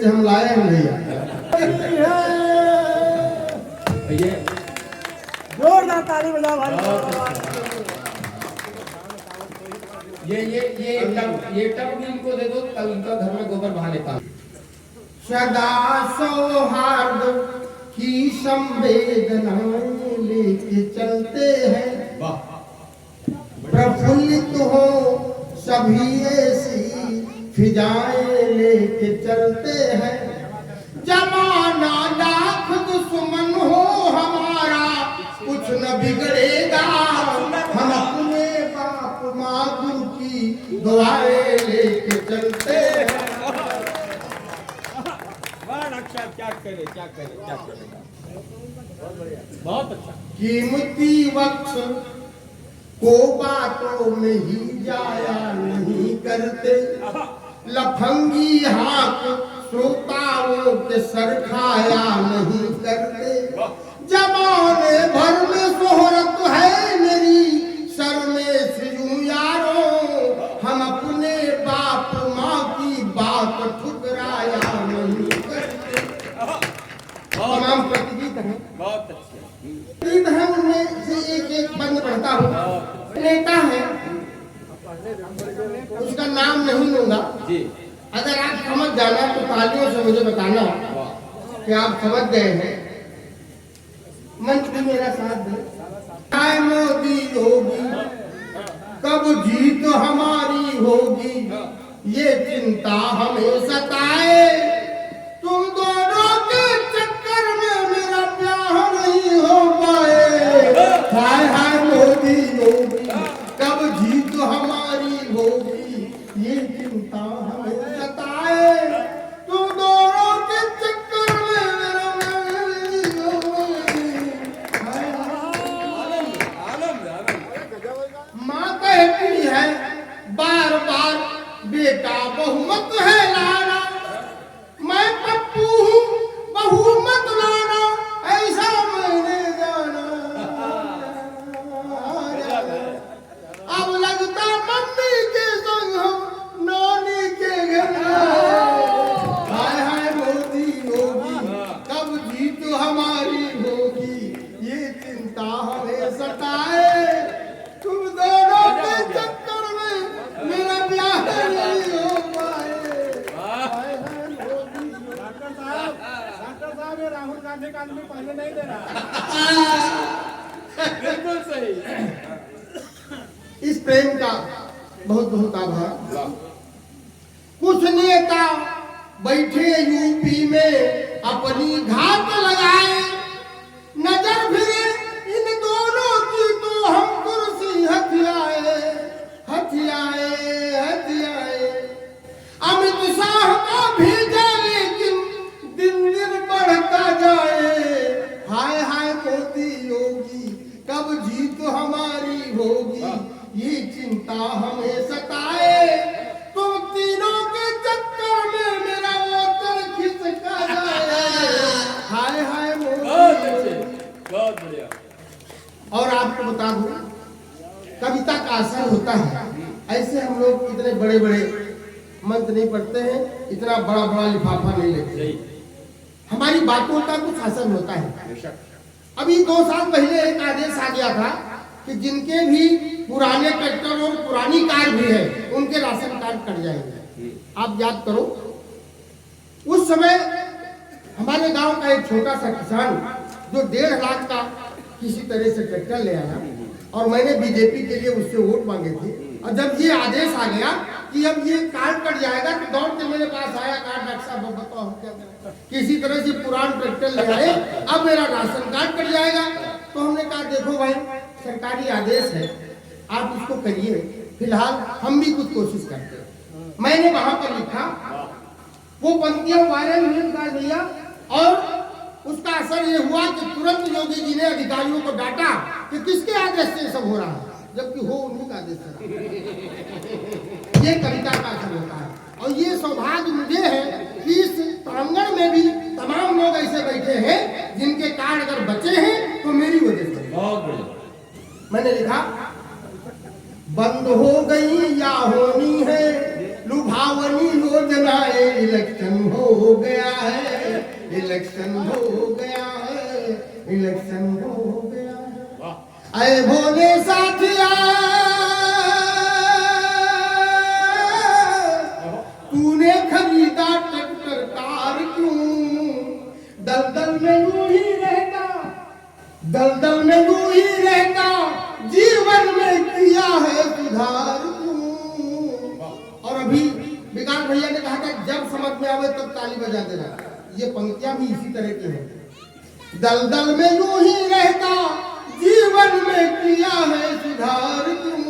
चीज हम लाए हैं भैया। जोरदार ताली बजाओ भाई। ये टब भी इनको दे दो, कल इनका घर में गोबर बहा लेता। सदा सौहार्द की संवेदनाएं लेके चलते हैं, प्रफुल्लित हो सभी ऐसी फिजाएं लेके चलते हैं। जमाना लाख दुश्मन हो हमारा कुछ न बिगड़ेगा, हम अपने बाप माँ गुरु की दुआएं लेके चलते हैं। क्या करे बहुत अच्छा। कीमती वक्त को बातों में ही जाया नहीं करते, लफंगी हाथ श्रोताओं के सर खाया नहीं करते। जमाने भर में शोहरत है मेरी सर में से यूं यारों, हम अपने बाप माँ की बात ठुकराया नहीं करते। तमाम प्रतिगीत हैं, बहुत अच्छे गीत हैं, उनमें से एक एक बंद पढ़ता हूँ। नेता है, उसका नाम नहीं लूंगा जी। अगर आप समझ जाना तो तालियों से मुझे बताना कि आप समझ गए हैं। मंच भी मेरा साथ दे। चाहे मोदी होगी कब जीत हमारी होगी, ये चिंता हमें सताए। तुम दोनों के चक्कर में मेरा ब्याह नहीं हो पाए। हाय हाय मोदी होगी कब जीत हमारी होगी, ये चिंता हमें सताए। तुम दोनों के चक्कर में मेरा ब्याह नहीं हो पाए। माँ कहती है बार बार बेटा बहुमत है लाना, मैं पप्पू हूँ बहुमत लाना, ऐसा मैंने जाना। अब लगता मम्मी के संग हम नानी के घर। हाय हाय मोदी होगी कब जीत हमारी होगी, ये चिंता हमें सताए। तुम दोनों के चक्कर में मेरा ब्याह नहीं हो पाए। हाय हाय मोदी। डॉक्टर साहब ये राहुल गांधी का आदमी पहले नहीं दे रहा। बिल्कुल सही। इस प्रेम का बहुत बहुत आभार। कुछ नेता बैठे यूपी में अपनी घात लगाए, नजर फिरे इन दोनों की तो हम कुर्सी हथियाए हथियाए हथियाए। अमित शाह का भेजा लेकिन दिन दिन बढ़ता जाए। हाय हाय मोदी योगी कब जीत हमारी होगी, ये चिंता हमें सताए। तुम तीनों के चक्कर में मेरा वोटर खिसका जाए। हाय हाय मोदी। बहुत बढ़िया। और आपको बता दूं, कविता का असर होता है। ऐसे हम लोग इतने बड़े बड़े मंत्र नहीं पढ़ते हैं, इतना बड़ा बड़ा लिफाफा नहीं लेते। हमारी बातों का कुछ असर होता है। अभी 2 साल पहले एक आदेश आ गया था कि जिनके भी पुराने ट्रैक्टर और पुरानी कार भी है उनके राशन कार्ड कट जाएंगे। आप याद करो, उस समय हमारे गांव का एक छोटा सा किसान जो 1.5 लाख का किसी तरह से ट्रैक्टर ले आया और मैंने बीजेपी के लिए उससे वोट मांगे थे। और जब ये आदेश आ गया कि अब ये कार्ड कट जाएगा तो दौड़ के मेरे पास आया, कार्ड डॉक्टर साहब बताओ क्या करें। किसी तरह से पुराना ट्रैक्टर ले आए, अब मेरा राशन कार्ड कट जाएगा। तो हमने कहा देखो भाई सरकारी आदेश है, आप उसको करिए, फिलहाल हम भी कुछ कोशिश करते हैं। मैंने वहां पर लिखा, वो पंक्तियां वायरल हुई भैया, और उसका असर ये हुआ कि तुरंत योगी जी ने अधिकारियों को डांटा कि किसके आदेश से सब हो रहा है, जबकि हो उन्हीं का आदेश से। ये कविता का असर होता है। और ये सौभाग्य मुझे है कि इस प्रांगण में भी तमाम लोग ऐसे बैठे हैं जिनके कार्ड अगर बचे हैं तो मेरी वजह से। बहुत बढ़िया। मैंने लिखा, बंद हो गई या होनी है लुभावनी योजनाएं, इलेक्शन हो गया है, इलेक्शन हो गया है, इलेक्शन हो गया है। अरे भोले साथिया तूने खरीदा ट्रैक्टर कार क्यों, दलदल में यूं ही रहता, दलदल में यूं ही रहता, जीवन में किया है सुधार क्यों। और अभी विकास भैया ने कहा था जब समझ में आवे तब ताली बजा देना, ये पंक्तियां भी इसी तरह की हैं। दलदल में यूं ही रहता, जीवन में किया है सुधार क्यों।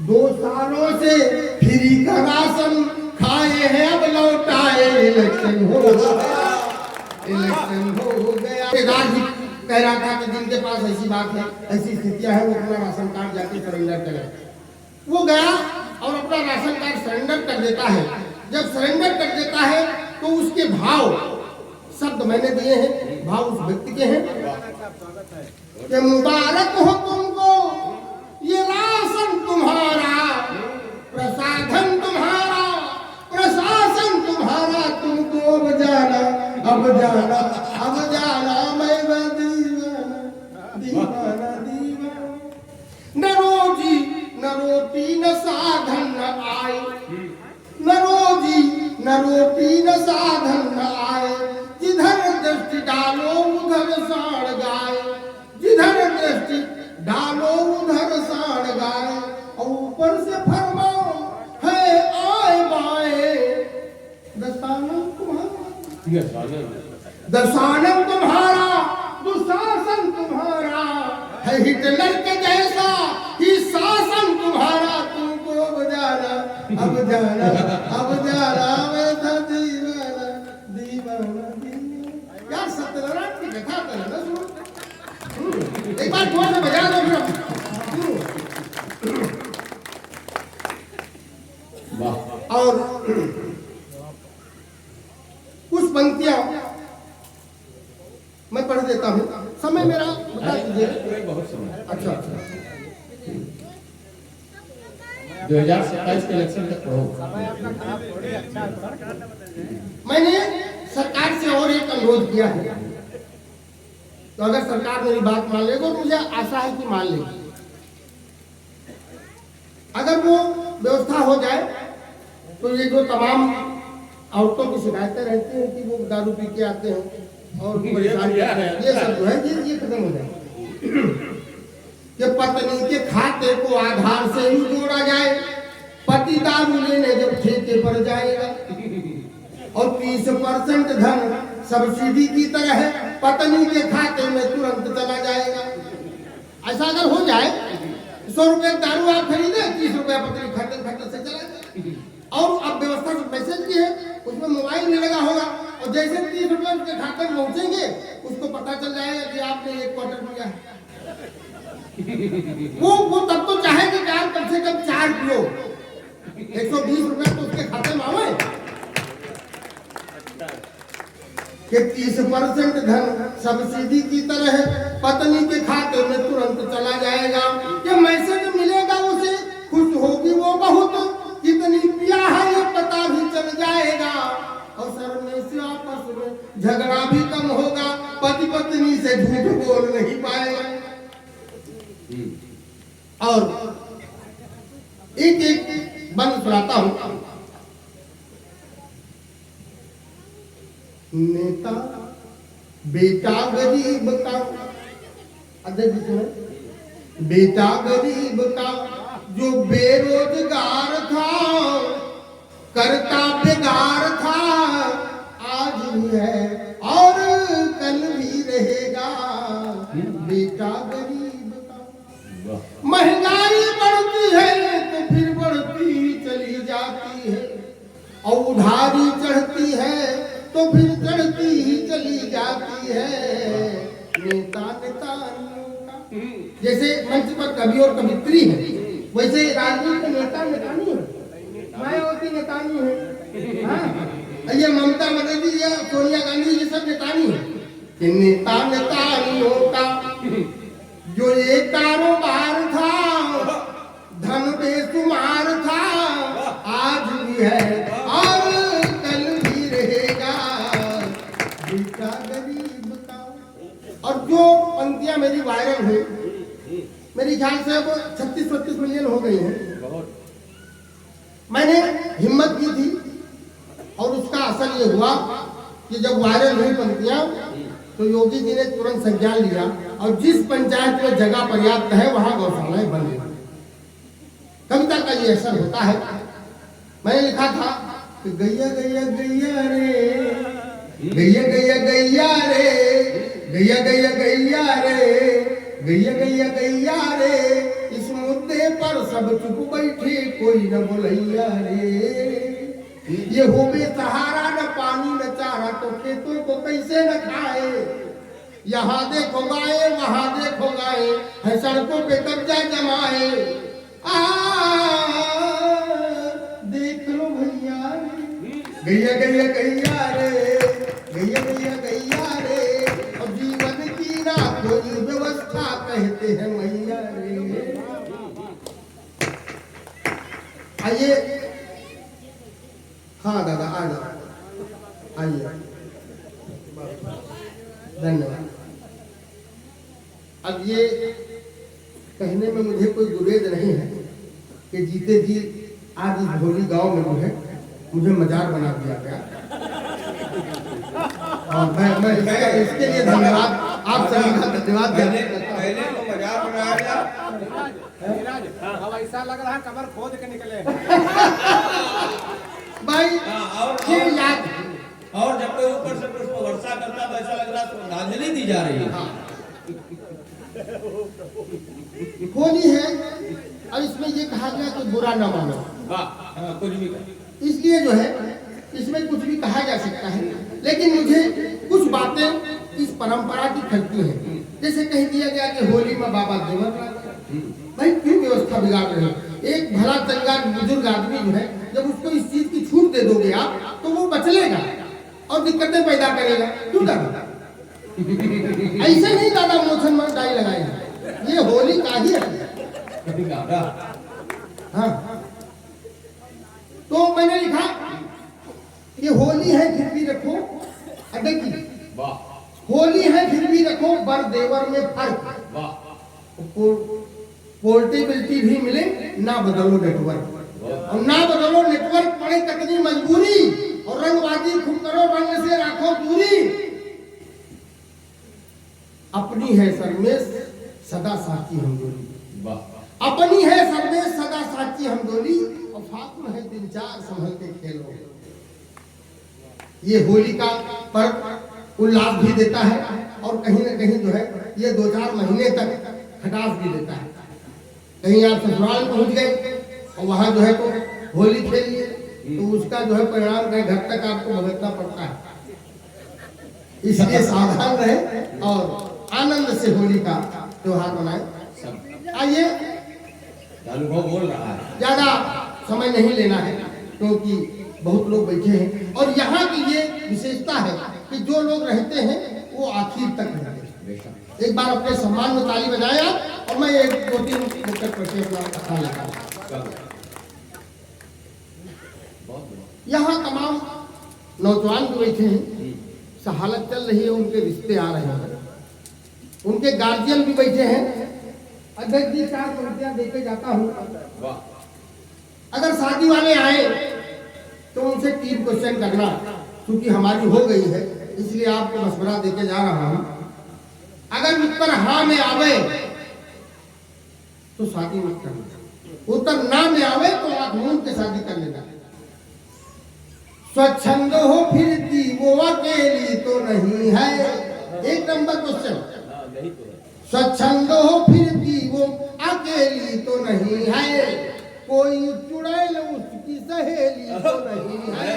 2 सालों से फ्री का राशन खाए हैं, अब लौटाए, इलेक्शन हो गया, इलेक्शन हो गया। राज कह रहा था कि जिनके पास ऐसी बात है, ऐसी स्थितियां हैं, वो अपना राशन कार्ड जाके सरेंडर करें। वो गया और अपना राशन कार्ड सरेंडर कर देता है। जब सरेंडर कर देता है तो उसके भाव, शब्द मैंने दिए हैं, भाव उस व्यक्ति के हैं कि मुबारक हो तुमको ये राशन तुम्हारा, प्रसाधन तुम्हारा, प्रशासन तुम्हारा, तुमको अब जाना, अब जाना, अब जाना, मैं दीवाना, दीवाना, दीवाना। न रोजी न रोटी न साधन न आए, न रोजी न रोटी न साधन न आए, जिधर दृष्टि डालो उधर साड़ गाए, जिधर दृष्टि डालो उधर साड़ गाए। और ऊपर से फरमाओ है आए बाए, दशानन तुम्हारा, दशानन तुम्हारा, दुशासन तुम्हारा है, हिटलर के जैसा ही शासन तुम्हारा, तुमको अब जाना, अब जाना, अब जाना, मैं था दीवाना, दीवाना, दीवाना। यार सत्यनारायण की कथा तो है ना, सुनो एक बार जोर से बजा दो फिर। और कुछ पंक्तियां मैं पढ़ देता हूँ, समय मेरा बता दीजिए। बहुत समय, अच्छा अच्छा 2027 के इलेक्शन तक रहो। मैंने सरकार से और एक अनुरोध किया है, तो अगर सरकार मेरी बात मान लेगी, तो मुझे आशा है कि मान लेगी। अगर वो व्यवस्था हो जाए तो ये जो तमाम औरतों की शिकायतें रहती हैं कि वो दारू पी के आते हैं और परेशान करते हैं, ये सब जो है ये खत्म हो जाए। कि पत्नी के खाते को आधार से ही जोड़ा जाए, पति दारू लेने जब ठेके पर जाएगा, और 30% धन सब्सिडी की तरह पत्नी के खाते में तुरंत चला जाएगा। ऐसा अगर हो जाए, 100 रुपए दारू आप खरीदे, 30 रुपया पत्नी खाते खाते से चला जाए। और अब व्यवस्था जो मैसेज की है उसमें मोबाइल नहीं लगा होगा, और जैसे 30 रुपए उसके खाते में पहुंचेंगे उसको पता चल जाएगा कि आपने 1 क्वार्टर लिया है। वो तब तो चाहेंगे कि आप कम से कम 4 किलो, 120 रुपए तो उसके खाते में आवे। कि 30% धन सब्सिडी की तरह पत्नी के खाते में तुरंत चला जाएगा। ये मैसेज मिलेगा उसे, खुश होगी वो बहुत, कितनी पिया है ये पता भी चल जाएगा, और शर्म से आपस में झगड़ा भी कम होगा, पति पत्नी से झूठ बोल नहीं पाएगा। और एक बंद सुनाता हूं। नेता बेटा गरीब का, अध्यक्ष में बेटा गरीब का जो बेरोजगार था, करता बेगार था, आज भी है और कल भी रहेगा, बेटा गरीब का। महंगाई बढ़ती है तो फिर बढ़ती चली जाती है, और उधारी चढ़ती है तो फिर चढ़ती ही चली जाती है। नेता नेतानियों का, जैसे मंच पर कवि और कवित्री है, वैसे राजनीति में नेता नेतानी है, मायावती नेतानी है, हाँ? ये ममता बनर्जी या सोनिया गांधी ये सब नेतानी है। कि नेता नेतानियों का जो ये कारोबार था, धन बेचू सब्सक्राइब हुई, मेरी ख्याल से अब 36-32 मिलियन हो गई हैं। बहुत मैंने हिम्मत की थी और उसका असर ये हुआ कि जब वायरल हुई पंक्तियां तो योगी जी ने तुरंत संज्ञान लिया और जिस पंचायत में जगह पर्याप्त है वहां गौशालाएं बन गई। कविता का ये असर होता है। मैंने लिखा था कि गैया गैया गैया रे, गैया गैया गैया रे, गैया गैया गैया रे, गैया गैया गैया रे, इस मुद्दे पर सब चुप बैठे कोई न बोलैया रे। ये हो बेसहारा, न पानी न चारा, तो खेतों को कैसे न खाए। यहाँ देखो गाए वहाँ देखो गाए, है सड़कों पे कब्जा जमाए। देख लो भैया गैया गैया गैया रे, गैया गैया गैया रे, और जीवन की ना कोई व्यवस्था कहते हैं मैया रे। आइए, हाँ दादा आ जाओ, आइए, धन्यवाद। अब ये कहने में मुझे कोई गुरेज नहीं है कि जीते जी आज इस भोली गांव में जो है मुझे मजार बना दिया गया। और मैं इसके लिए धन्यवाद, आप सभी का धन्यवाद पहले तो मजाक बनाया गया। अब ऐसा लग रहा है कमर खोद के निकले। भाई ये याद, और जब कोई ऊपर से पुष्प वर्षा करता तो ऐसा लग रहा श्रद्धांजलि दी जा रही है। होली है और इसमें ये कहा गया कि बुरा न मानो। कुछ भी इसलिए जो है इसमें कुछ भी कहा जा सकता है, लेकिन मुझे कुछ बातें इस परंपरा की खलती हैं। जैसे कह दिया गया कि होली में बाबा देवर, भाई क्यों व्यवस्था बिगाड़ रहे हैं? एक भला चंगा बुजुर्ग आदमी जो है जब उसको इस चीज की छूट दे दोगे आप तो वो बचलेगा और दिक्कतें पैदा करेगा। क्यों दादा ऐसे नहीं दादा मोशन में डाई लगाएगा, ये होली का ही है। हाँ, तो मैंने लिखा कि होली है फिर भी रखो, होली है फिर भी रखो बर देवर में फर्क, पोर्टेबिलिटी भी मिले, ना बदलो नेटवर्क, और ना बदलो नेटवर्क पड़े कितनी मजबूरी, और रंगबाजी खूब करो रंग से राखो दूरी। अपनी है सरमेश सदा साची हम डोली, अपनी है सरमेश सदा साची हम डोली, और फागुन है दिन चार संभल के खेलो। ये होली का पर्व उल्लास भी देता है और कहीं न कहीं जो है ये 2-4 महीने तक खटास भी देता है। कहीं आप ससुराल पहुंच गए और वहां जो है तो होली खेल लिए तो उसका जो है परिणाम कहीं घर तक आपको भुगतना पड़ता है। इसलिए सावधान रहे और आनंद से होली का त्योहार मनाएं। आइए, अनुभव बोल रहा है, ज्यादा समय नहीं लेना है क्योंकि बहुत लोग बैठे हैं और यहाँ की ये विशेषता है कि जो लोग रहते हैं वो आखिर तक रहते हैं। एक बार अपने सम्मान में ताली बजाया और मैं 1-2-3 मुक्तक प्रश्न अपना कथा लगा। यहाँ तमाम नौजवान जो बैठे हैं, सहालत चल रही है, उनके रिश्ते आ रहे हैं, उनके गार्जियन भी बैठे हैं। अध्यक्ष जी 4 पंक्तियां देके जाता हूँ। अगर शादी वाले आए तो उनसे 3 क्वेश्चन करना, क्योंकि हमारी हो गई है इसलिए आपको मशवरा देके जा रहा हूँ। अगर उत्तर हाँ में आवे तो शादी मत करना, उत्तर ना में आवे तो आप मून के शादी कर लेना। स्वच्छंद हो फिरती वो अकेली तो नहीं है, 1 नंबर क्वेश्चन। स्वच्छंद हो फिरती वो अकेली तो नहीं है, कोई चुड़ैल उसकी सहेली तो नहीं है।